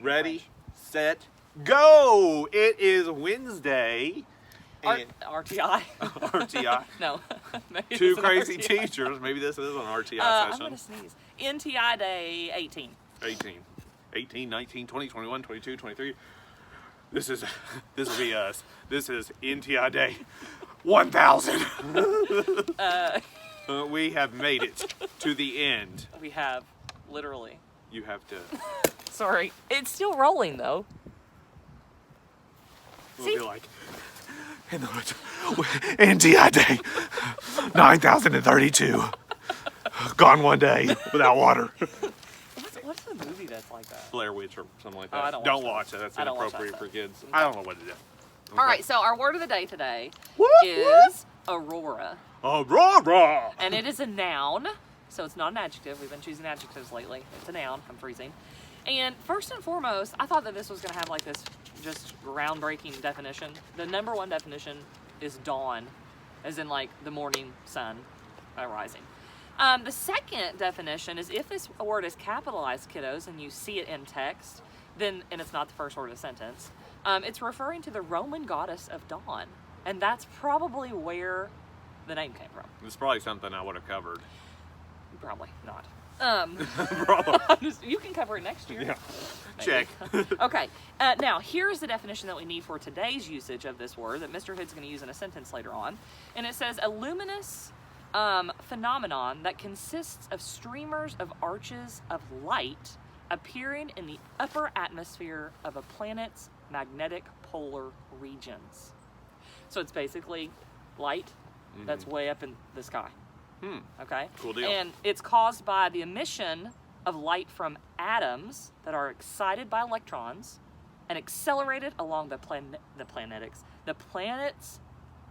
Ready, set, go! It is Wednesday. RTI. RTI. No. Two crazy teachers. Maybe this is an RTI session. I'm going to sneeze. NTI Day 18. 18, 19, 20, 21, 22, 23. This will be us. This is NTI Day 1000. We have made it to the end. We have, literally. You have to. Sorry. It's still rolling, though. We'll be like, NTI Day 9032. Gone one day without water. What's the movie that's like that? Blair Witch or something like Oh, that. I don't watch that. That's I don't watch inappropriate that for stuff. kids. I don't know what to do. Okay. All right, so our word of the day today is Aurora. Aurora! And it is a noun, so it's not an adjective. We've been choosing adjectives lately. It's a noun. I'm freezing. And first and foremost, I thought that this was going to have like this just groundbreaking definition. The number one definition is dawn, as in like the morning sun rising. The second definition is if this word is capitalized, kiddos, and you see it in text, then, and it's not the first word of the sentence, it's referring to the Roman goddess of dawn. And that's probably where the name came from. It's probably something I would have covered. Probably not. Probably. You can cover it next year. Yeah. Maybe. Check. Okay. Now, here's the definition that we need for today's usage of this word that Mr. Hood's going to use in a sentence later on. And it says, a luminous phenomenon that consists of streamers of arches of light appearing in the upper atmosphere of a planet's magnetic polar regions. So it's basically light that's way up in the sky. Okay? Cool deal. And it's caused by the emission of light from atoms that are excited by electrons and accelerated along the planet's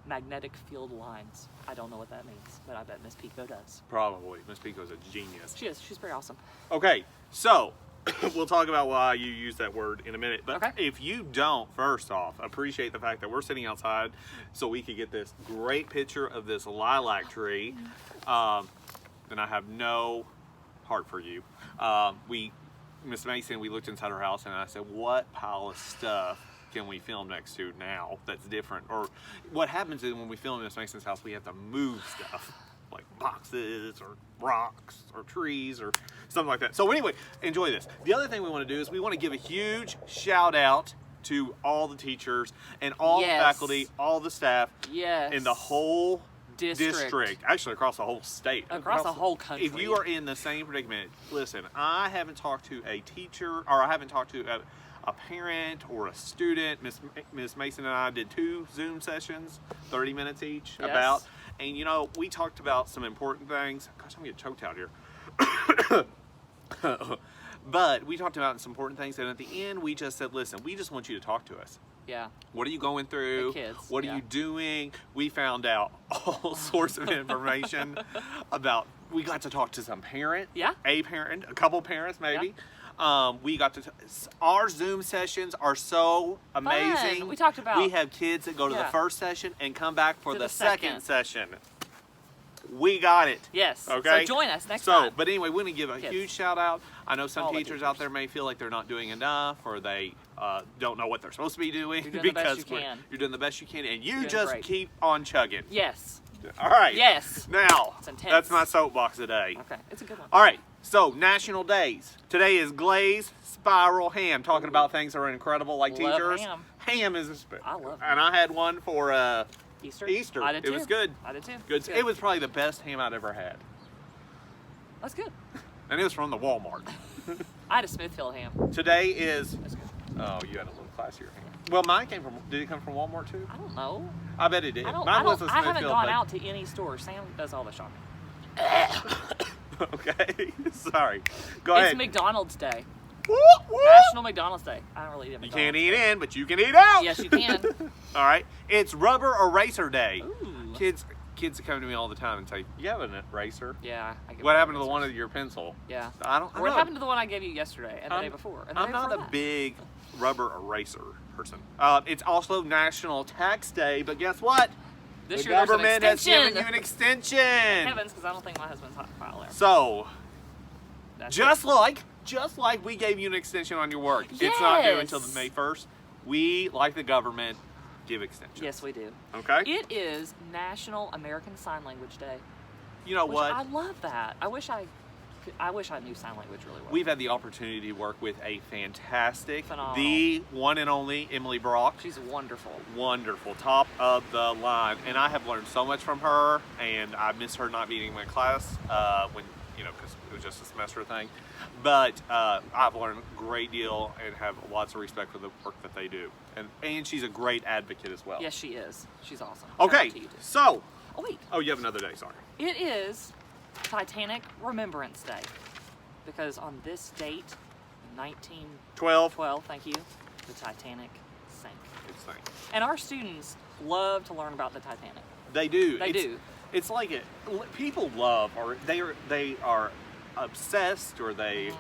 magnetic field lines. I don't know what that means, but I bet Miss Pico does. Probably. Miss Pico's a genius. She is. She's very awesome. Okay, so we'll talk about why you use that word in a minute. But Okay. if you don't, first off, appreciate the fact that we're sitting outside so we could get this great picture of this lilac tree, then I have no heart for you. Miss Mason, we looked inside her house and I said, what pile of stuff can we film next to now that's different? Or what happens is when we film in Miss Mason's house, we have to move stuff. Like boxes or rocks or trees or something like that. So anyway, enjoy this. The other thing we want to do is we want to give a huge shout out to all the teachers and all the faculty, all the staff in the whole district. Actually across the whole state. Across the whole country. If you are in the same predicament, listen, I haven't talked to a teacher or I haven't talked to a parent or a student. Miss Mason and I did 2 Zoom sessions, 30 minutes each about. And you know, we talked about some important things. Gosh, I'm getting choked out here. But we talked about some important things, and at the end, we just said, listen, we just want you to talk to us. Yeah. What are you going through? The kids. What are you doing? We found out all sorts of information about, we got to talk to some parent. Yeah. A parent, a couple parents maybe. We got to, our Zoom sessions are so amazing. Fun. We talked about. We have kids that go to the first session and come back for the second session. We got it. Yes. Okay. So join us next time. But anyway, we want to give a huge shout out. I know some All the teachers out there may feel like they're not doing enough or they don't know what they're supposed to be doing. You're doing the best you can. You're doing the best you can. And you Doing just great. keep on chugging. Yes. All right. Yes. Now, It's intense. that's my soapbox today. Okay. It's a good one. All right. So, national days. Today is glazed spiral ham. Talking about things that are incredible like Love teachers. ham. Ham is I love and I had one for Easter. Easter. I did too. It was good. I did too. Good. It was probably the best ham I'd ever had. That's good. And it was from the Walmart. I had a Smithfield ham. Today is, That's good. oh, you had a little classier ham. Well, mine came from, did it come from Walmart too? I don't know. I bet it did. I Mine was a haven't Smithfield, gone but- out to any store. Sam does all the shopping. Okay, sorry. Go It's ahead. McDonald's Day. Whoop, whoop. National McDonald's Day. I don't really eat at You McDonald's. can't eat in, but you can eat out. Yes, you can. All right. It's rubber eraser day. Ooh. Kids come to me all the time and say, "You have an eraser? Yeah. I get What happened to the erasers. one of your pencil?" Yeah. I don't. What happened to the one I gave you yesterday and the I'm- day before? And the I'm day not before a that? big rubber eraser person. It's also National Tax Day, but guess what? This The year there's an government has given extension. you an extension. Heavens, because I don't think my husband's hot file there. So, That's just like just like we gave you an extension on your work. It's not due until Yes. May 1st. We, like the government, give extensions. Yes, we do. Okay? It is National American Sign Language Day. You know Which what? I love that. I wish I knew sign language really well. We've had the opportunity to work with a fantastic, Phenomenal. the one and only Emily Brock. She's wonderful. Wonderful, top of the line, and I have learned so much from her, and I miss her not being in my class when, you know, because it was just a semester thing. But I've learned a great deal and have lots of respect for the work that they do, and she's a great advocate as well. Yes, she is. She's awesome. Shout Okay, out to you, too. so Oh wait, you have another day. Sorry. it is Titanic Remembrance Day because on this date, 1912, 12. thank you, the Titanic sank. It's thing. And our students love to learn about the Titanic. They do. They do. It's like people love, or they are obsessed, or they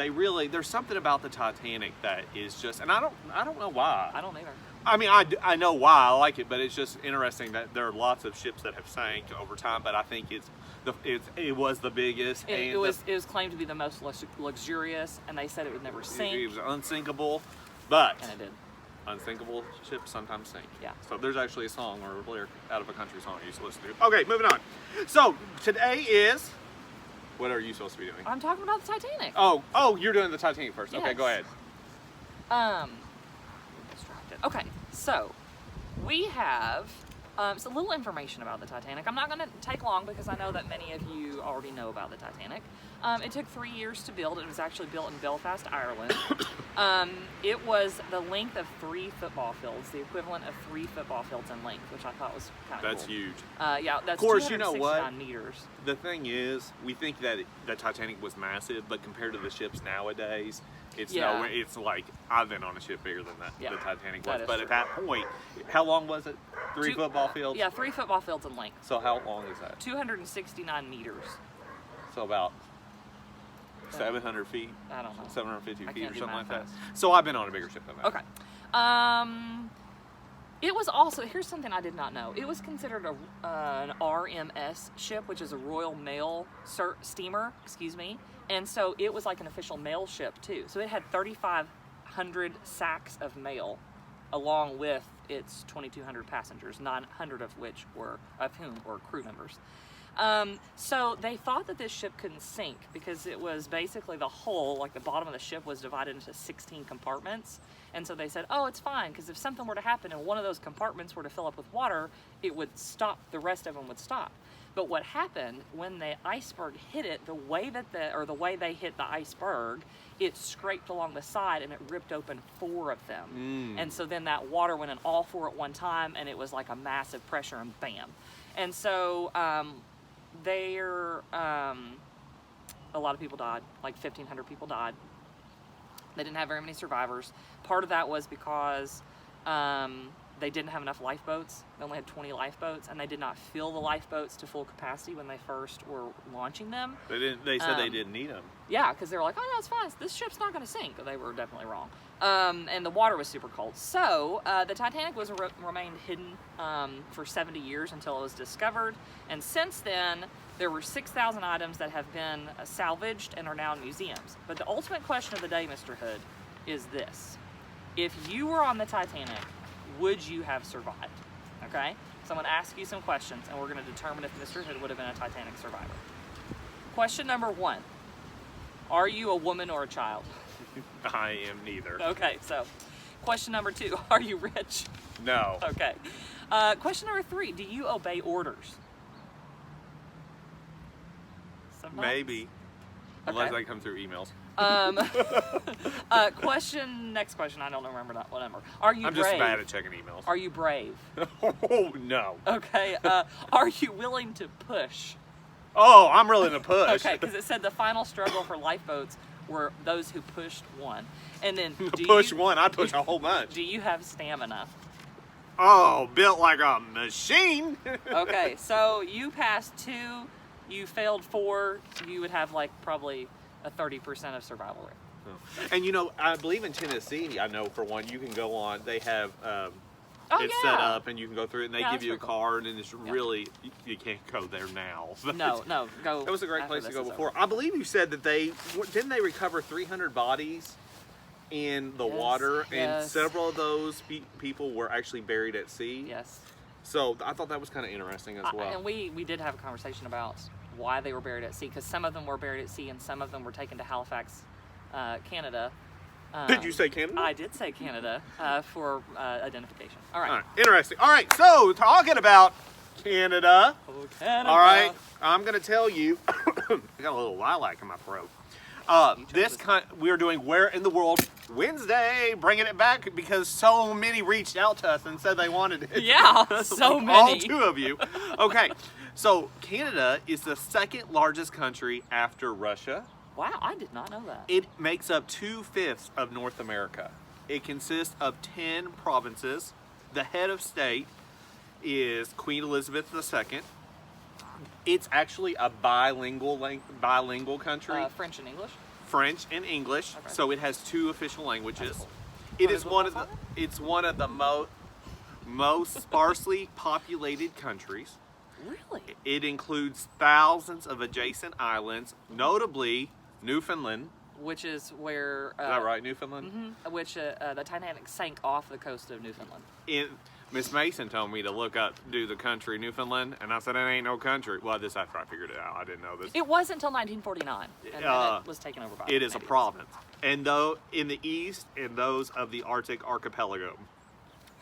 really. There's something about the Titanic that is just, and I don't know why. I don't either. I mean, I know why I like it, but it's just interesting that there are lots of ships that have sank over time. But I think it was the biggest. It was claimed to be the most luxurious, and they said it would never sink. It was unsinkable, but And it did. unsinkable ships sometimes sink. Yeah. So there's actually a song or a lyric out of a country song I used to listen to. Okay, moving on. So today is. What are you supposed to be doing? I'm talking about the Titanic. Oh, you're doing the Titanic first. Okay, Yes. go ahead. Distracted. Okay, so we have some little information about the Titanic. I'm not going to take long because I know that many of you already know about the Titanic. It took 3 years to build. It was actually built in Belfast, Ireland. It was the length of 3 football fields, the equivalent of 3 football fields in length, which I thought was kind of cool. That's huge. Yeah, that's Of course, you know 269 what? meters. The thing is, we think that the Titanic was massive, but compared to the ships nowadays, it's Yeah. it's like I've been on a ship bigger than that Yeah, the Titanic that was. is But true. at that point, how long was it? 3 football fields. Yeah, 3 football fields in length. So how long is that? 269 meters. So about 700 feet. I don't know. 750 I feet can't or do something like math that. fast. So I've been on a bigger ship than that. Okay. It was also, here's something I did not know. It was considered an RMS ship, which is a Royal Mail steamer, excuse me. And so it was like an official mail ship too. So it had 3,500 sacks of mail along with its 2,200 passengers, 900 of whom were crew members. So they thought that this ship couldn't sink because it was basically the hull, like the bottom of the ship was divided into 16 compartments. And so they said, oh, it's fine, because if something were to happen and one of those compartments were to fill up with water, it would stop, the rest of them would stop. But what happened when the iceberg hit it, the way they hit the iceberg, it scraped along the side and it ripped open 4 of them. And so then that water went in all 4 at one time, and it was like a massive pressure, and bam. And so a lot of people died, like 1,500 people died. They didn't have very many survivors. Part of that was because they didn't have enough lifeboats. They only had 20 lifeboats, and they did not fill the lifeboats to full capacity when they first were launching them. They said they didn't need them. Yeah, because they were like, oh, no, it's fine. This ship's not going to sink. But they were definitely wrong. And the water was super cold. So the Titanic remained hidden for 70 years until it was discovered. And since then, there were 6,000 items that have been salvaged and are now in museums. But the ultimate question of the day, Mr. Hood, is this. If you were on the Titanic, would you have survived? Okay? So I'm going to ask you some questions, and we're going to determine if Mr. Hood would have been a Titanic survivor. Question number 1. Are you a woman or a child? I am neither. Okay, so question number 2. Are you rich? No. Okay. Question number 3. Do you obey orders? Sometimes. Maybe. Unless Okay. they come through emails. Next question, I don't remember that, whatever. Are you I'm brave? just bad at checking emails. Are you brave? Oh, no. Okay, are you willing to push? Oh, I'm really in a push. Okay, because it said the final struggle for lifeboats were those who pushed one. And then, One, I'd push a whole bunch. do you have stamina? Oh, built like a machine. Okay, so you passed 2, you failed 4, you would have like probably a 30% of survival rate. And you know, I believe in Tennessee, I know for one, you can go on, they have Oh, it's yeah. set up, and you can go through it, and they Yeah, give that's you a pretty cool. card, and it's really, you can't go there now. No, go. It was a great after place to this go is before. over. I believe you said that didn't they recover 300 bodies in the Yes, water, and yes. several of those people were actually buried at sea. Yes. So I thought that was kind of interesting as well. And we did have a conversation about why they were buried at sea, because some of them were buried at sea and some of them were taken to Halifax, Canada. Did you say Canada? I did say Canada for identification. All right. All right, interesting. All right, so talking about Canada. Oh, Canada. All right, I'm gonna tell you. I got a little lilac in my throat. We are doing Where in the World Wednesday, bringing it back because so many reached out to us and said they wanted it. Yeah, so many. All 2 of you. Okay, so Canada is the second largest country after Russia. Wow, I did not know that. It makes up 2/5 of North America. It consists of 10 provinces. The head of state is Queen Elizabeth II. It's actually a bilingual country. French and English. French and English, Okay. so it has 2 official languages. That's cool. It What is is one the of the football? it's one of the most sparsely populated countries. Really? It includes thousands of adjacent islands, notably Newfoundland. Which is where. Is that right, Newfoundland? Which the Titanic sank off the coast of Newfoundland. Miss Mason told me to do the country Newfoundland, and I said, it ain't no country. Well, this after I figured it out. I didn't know this. It was until 1949, and then it was taken over by. It is a Canadians. province. And though in the east, and those of the Arctic archipelago.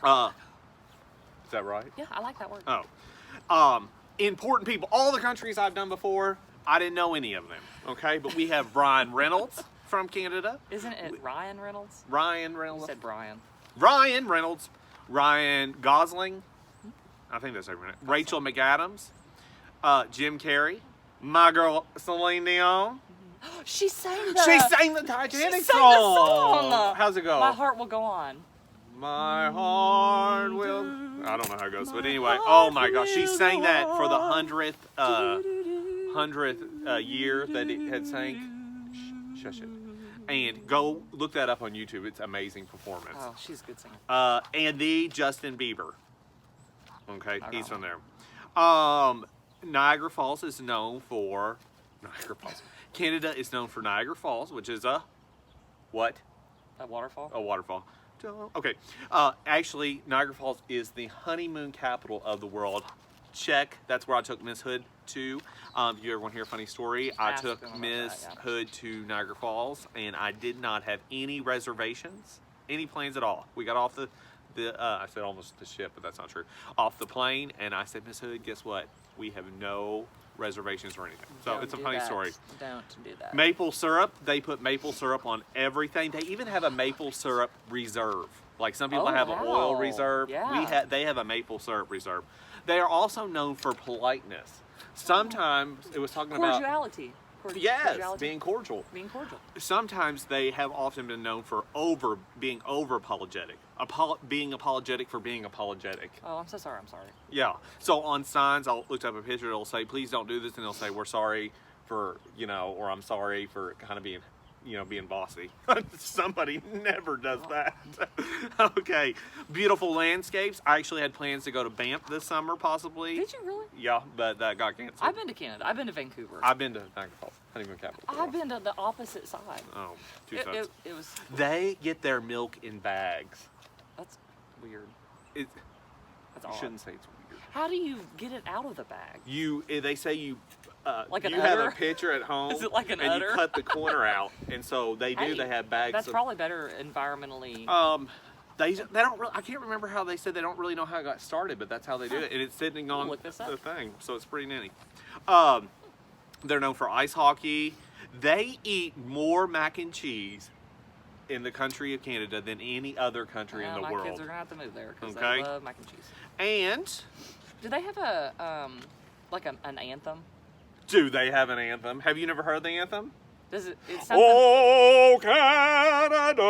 Is that right? Yeah, I like that word. Important people. All the countries I've done before, I didn't know any of them. Okay, but we have Brian Reynolds from Canada. Isn't it Ryan Reynolds? Ryan You Reynolds. said Brian. Ryan Reynolds. Ryan Gosling. I think that's her name. Rachel McAdams. Jim Carrey. My girl Celine Dion. She sang She sang the Titanic She sang the song. How's it go? My heart will go on. My heart will. I don't know how it goes, but anyway. Oh my gosh, she sang that for the 100th year that it had sank. Shush it. And go look that up on YouTube. It's amazing performance. Oh, she's a good singer. And the Justin Bieber. Okay, I he's don't from there. Niagara Falls is known for Niagara Falls. Canada is known for Niagara Falls, which is a what? A waterfall? A waterfall. Okay. Actually, Niagara Falls is the honeymoon capital of the world. Check. That's where I took Miss Hood to. If you ever want to hear a funny story, I Ask took them about Miss that, yeah. Hood to Niagara Falls, and I did not have any reservations, any plans at all. We got off I said almost the ship, but that's not true. Off the plane, and I said, Miss Hood, guess what? We have no reservations or anything. So Don't it's a do funny that. story. Don't do that. Maple syrup, they put maple syrup on everything. They even have a maple syrup reserve. Like some people Oh, have an oil wow. reserve. Yeah. They have a maple syrup reserve. They are also known for politeness. Sometimes it was talking about Cordiality. yes, Cordiality. being cordial. Being cordial. Sometimes they have often been known for being over apologetic. Being apologetic for being apologetic. Oh, I'm so sorry. I'm sorry. Yeah. So on signs, I looked up a picture. It'll say, "Please don't do this," and they'll say, "We're sorry for or I'm sorry for kind of being, being bossy." Somebody never does that. Okay. Beautiful landscapes. I actually had plans to go to Banff this summer, possibly. Did you really? Yeah, but that got canceled. I've been to Canada. I've been to Vancouver. I've been to Niagara Falls, honeymoon capital. I've been to the opposite side. Oh, two sides. It was. They get their milk in bags. That's weird. It, That's you odd. shouldn't say it's weird. How do you get it out of the bag? They say you. Like an you have udder? a pitcher at home. Is it like an and udder? you cut the corner out, and so they do. Hey, They have bags. That's of, probably better environmentally. They don't really. I can't remember how they said they don't really know how it got started, but that's how they do it, and it's sitting on Look this up. the thing, so it's pretty nifty. They're known for ice hockey. They eat more mac and cheese in the country of Canada than any other country in the my world. kids are gonna have to move there because Okay. they love mac and cheese. And Do they have a like an anthem? do they have an anthem? Have you never heard the anthem? Does it? It's something. Oh, Canada,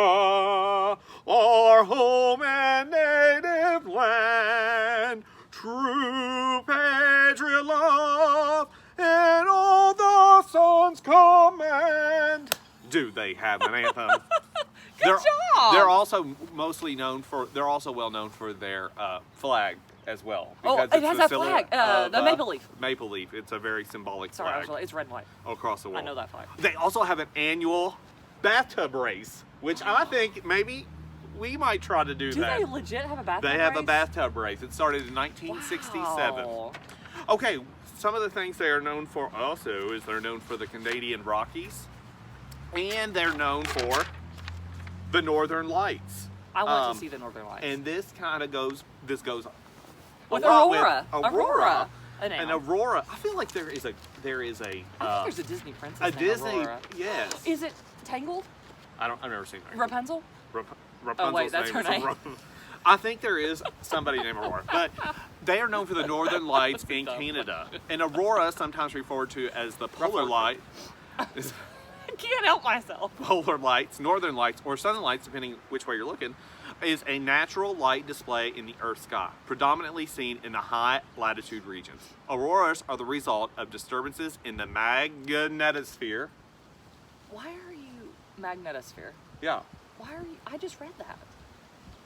our home and native land, true patriot love, and all the songs command. Do they have an anthem? they're, job. They're also mostly known for. They're also well known for their flag as well. Oh, because it it's has the that silhouette flag, of, the maple leaf. Maple leaf. It's a very symbolic Sorry, flag it's red and white. across the world. I know that flag. They also have an annual bathtub race, which I think maybe we might try to do that. Do they legit have a bathtub They have race? a bathtub race. It started in 1967. Wow. Okay, some of the things they are known for also is they're known for the Canadian Rockies, and they're known for the Northern Lights. I want to see the Northern Lights. And this kind of goes. This goes with a lot Aurora. with Aurora. An Aurora. I feel like there is a. I think there's a Disney princess. a named Disney. Aurora. Yes. Is it Tangled? I've never seen that. Rapunzel? Rapunzel's Oh, wait, that's her is name. I think there is somebody named Aurora, but they are known for the Northern Lights in Canada, and Aurora, sometimes referred to as the polar light, is I can't help myself. polar lights, Northern Lights, or Southern Lights, depending which way you're looking, is a natural light display in the Earth's sky, predominantly seen in the high latitude regions. Auroras are the result of disturbances in the magnetosphere. Why are you magnetosphere? Yeah. Why are you? I just read that.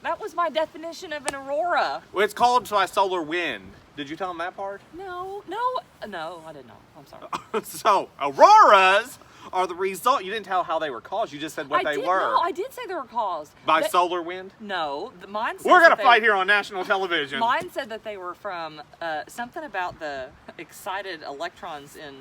That was my definition of an aurora. Well, it's called by solar wind. Did you tell them that part? No, I didn't know. I'm sorry. So, auroras are the result. You didn't tell how they were caused. You just said what they were. No, I did say they were caused. By solar wind? No, mine said We're going that to fight here on national television. Mine said that they were from something about the excited electrons in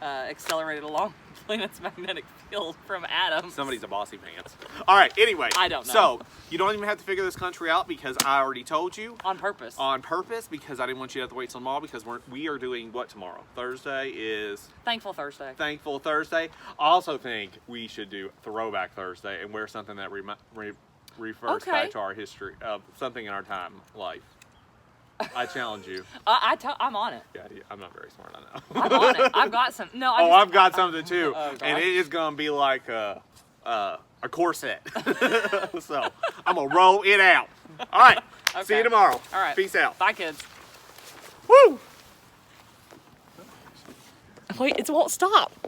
accelerated along the planet's magnetic field from atoms. Somebody's a bossy pants. All right, anyway. I don't know. So, you don't even have to figure this country out because I already told you. On purpose. On purpose, because I didn't want you to have to wait till tomorrow because we are doing what tomorrow? Thursday is... Thankful Thursday. Thankful Thursday. I also think we should do Throwback Thursday and wear something that refers back to our history, something in our time life. I challenge you. I'm on it. Yeah, I'm not very smart, I know. I'm on it. I've got some. No, I've got something too, Oh, God. and it is gonna be like a corset. So I'm gonna roll it out. All right. Okay. See you tomorrow. All right. Peace out. Bye, kids. Woo! Wait, it won't stop.